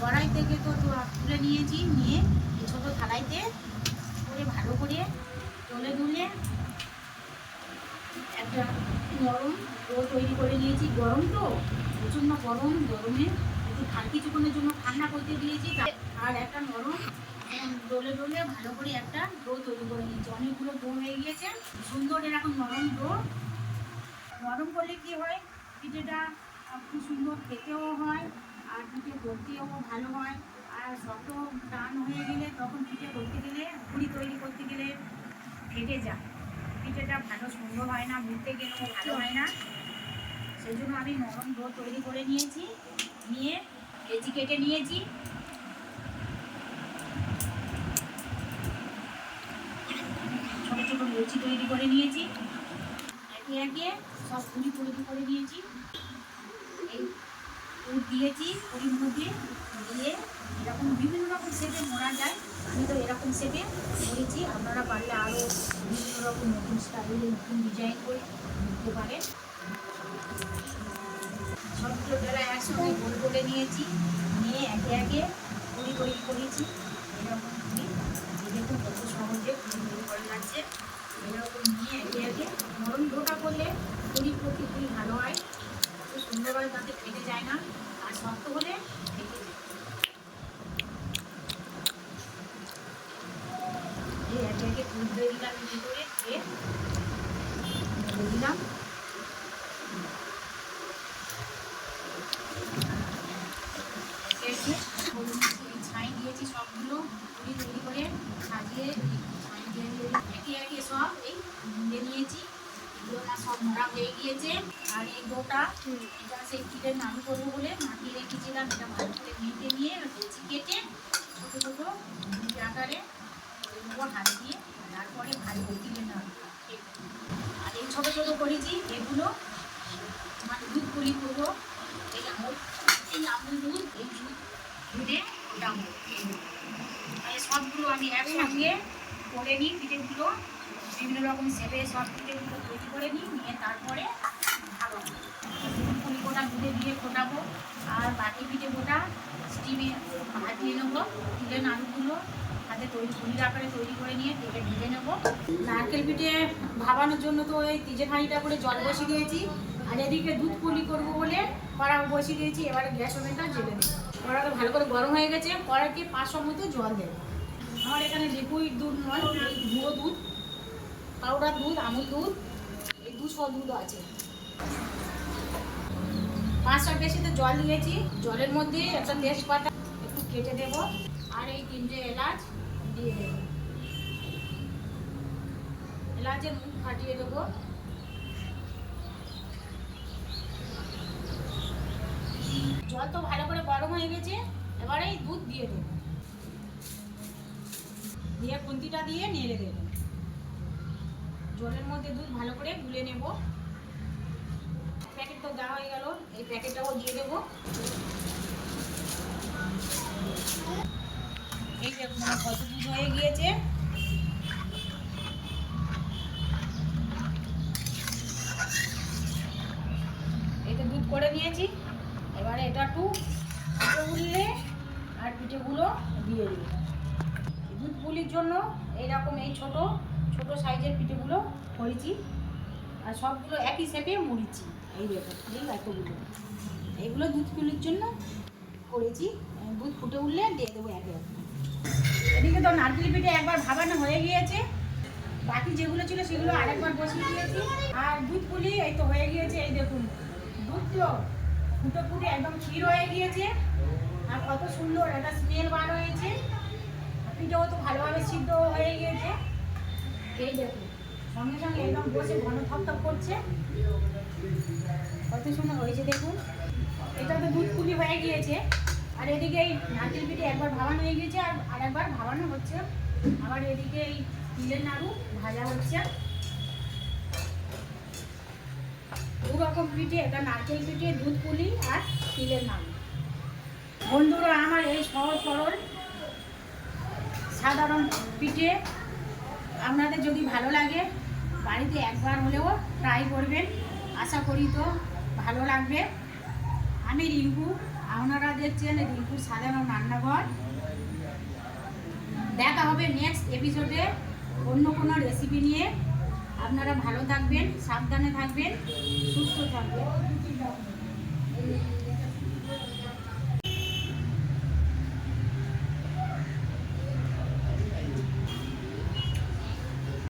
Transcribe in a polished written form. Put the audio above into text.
কড়াই থেকে তো তুলে নিয়েছি, নিয়ে এই ছোটো থালাইতে করে ভালো করে তুলে তুলে একটা নরম ডো তৈরি করে নিয়েছি। গরম তো প্রচণ্ড গরম, গরমে একটু কিছুক্ষণের জন্য ঠান্ডা করতে দিয়েছি। আর একটা নরম ডোলে ডোলে ভালো করে একটা ডো তৈরি করে নিয়েছি। অনেকগুলো ডো হয়ে গিয়েছে, সুন্দর এরকম নরম ডো। নরম করলে কি হয়, পিঠেটা খুব সুন্দর খেতেও হয় আর পিঠে করতেও ভালো হয়। আর শক্ত টান হয়ে গেলে তখন পিঠে করতে গেলে, পুরি তৈরি করতে গেলে ফেটে যায়, পিঠেটা ভালো সুন্দর হয় না, মুড়তে গেলেও ভালো হয় না। সেই জন্য আমি নরম ডো তৈরি করে নিয়েছি, নিয়ে লেচি কেটে নিয়েছি। ছোটো ছোটো লেচি তৈরি করে নিয়েছি, একে একে সব পুরি তৈরি করে নিয়েছি। এই পুর দিয়েছি, পুরির মধ্যে দিয়ে এরকম বিভিন্ন রকম শেপে মোড়া যায়। আমি তো এরকম শেপে করেছি, আপনারা পারলে আরও বিভিন্ন রকম নতুন স্টাইলে নতুন ডিজাইন করে নিতে পারেন। সবগুলো বেলা একসঙ্গে গোল করে নিয়েছি, নিয়ে একে একে পুরি তৈরি করেছি। এরকম পুরি দেখুন কত সহজে পুরি তৈরি করে যাচ্ছে। এরকম নিয়ে একে একে নরম ডোটা করলে পুরি প্রতি পুরি ভালো হয়, খুব সুন্দর হয়, তাতে ফেটে যায় না। আর শক্ত হলে ফেটে যায়। এই একে একে পুরি দিয়ে দিলাম, ভিতরে দিয়ে দিলাম। ছাই দিয়েছি, সবগুলো পুরি তৈরি করে সাজিয়ে ছাই দিয়ে একে একে সব এই ভেঙে নিয়েছি। এগুলো না সব মোড়া হয়ে গিয়েছে। আর এই ডোটা এটা সেই পিঠের নাড়ু করবো বলে মাখিয়ে রেখেছিলাম, এটা ভালো করে মেখে নিয়ে লেচি কেটে ছোটো ছোটো আকারে করে নেবো হাত দিয়ে। তারপরে ভালো পিঠের নাড়ু। আর এই ছোটো ছোটো করেছি এগুলো মানে দুধ পুলি করবো। এই আমুল দুধ, এই দুধ দুধে ওটাবো। তাহলে সবগুলো আমি একসঙ্গে করে নিই, পিঠেগুলো বিভিন্ন রকম শেপে সব পিঠেগুলো তৈরি করে নিই, নিয়ে তারপরে ভালো পুলি গোটা দুধে দিয়ে ফোটাবো। আর বাকি পিঠে গোটা স্টিমে ভাজিয়ে নেবো। তিলের নাড়ুগুলো হাতে তৈরি পুলির আকারে তৈরি করে নিয়ে তেলে ভেজে নেবো। নারকেল পিঠে ভাবানোর জন্য তো ওই তিজের হাঁড়িটা করে জল বসিয়ে দিয়েছি। আর এদিকে দুধ পুলি করবো বলে কড়া বসিয়ে দিয়েছি। এবারে গ্যাস ওভেনটা জেলে দেবো। কড়াটা ভালো করে গরম হয়ে গেছে, কড়াইতে 500 মতো জল দেবো। আমার এখানে লিকুইড দুধ নয়, গুঁড়ো দুধ, পাউডার দুধ, আমুল দুধ, এই 200 দুধ আছে। 500 বেশিতে জল দিয়েছি। জলের মধ্যে একটা তেজপাতা একটু কেটে দেবো, আর এই 3টে এলাচ দিয়ে দেবো। এলাচের মুখ ফাটিয়ে দেবো। জল তো ভালো করে গরম হয়ে গেছে, এবারে এই দুধ দিয়ে দেবো, দিয়ে খুন্তিটা দিয়ে নেড়ে দেবো। জলের মধ্যে দুধ ভালো করে গুলে নেব। প্যাকেট তো দেওয়া হয়ে গেল, এই প্যাকেটটাও দিয়ে দেবো। এই যে কত দুধ হয়ে গিয়েছে। এই তো দুধ করে নিয়েছি। এবারে এটা একটু উঠলে আর পিঠেগুলো দিয়ে দিই। দুধ পুলির জন্য এইরকম এই ছোট ছোট সাইজের পিঠেগুলো করেছি, আর সবগুলো একই শেপে মুড়িছি। এই দেখো এই এতগুলো, এইগুলো দুধ পুলির জন্য করেছি। দুধ ফুটে উঠলে দিয়ে দেবো একে একে। এদিকে তো নারকেল পিঠে একবার ভাবানো হয়ে গিয়েছে, বাকি যেগুলো ছিল সেগুলো আরেকবার বসিয়ে দিয়েছি। আর দুধ পুলি এই তো হয়ে গিয়েছে। এই দেখুন দুধ তো ফুটে ফুটে একদম ক্ষীর হয়ে গিয়েছে, আর কত সুন্দর একটা স্মেল বার হয়েছে। পিঠেও তো ভালোভাবে সিদ্ধ হয়ে গিয়েছে। এই দেখুন সঙ্গে সঙ্গে একদম বসে ঘন থপথপ করছে, কত সুন্দর হয়েছে দেখুন। এটা তো দুধ পুলি হয়ে গিয়েছে। আর এদিকে এই নারকেল পিঠে একবার ভাবানো হয়ে গিয়েছে, আর আরেকবার ভাবানো হচ্ছে। আবার এদিকে এই তিলের নাড়ু ভাজা হচ্ছে। দু রকম পিঠে, এটা নারকেল পিঠে, দুধ পুলি আর তিলের নাড়ু। বন্ধুরা আমার এই সহজ সরল সাধারণ পিঠে আপনাদের যদি ভালো লাগে বাড়িতে একবার হলেও ট্রাই করবেন। আশা করি তো ভালো লাগবে। আমি রিঙ্কু, আপনারা দেখছেন রিঙ্কুর সাধারণ রান্নাঘর। দেখা হবে নেক্সট এপিসোডে অন্য কোনো রেসিপি নিয়ে। আপনারা ভালো থাকবেন, সাবধানে থাকবেন, সুস্থ থাকবেন।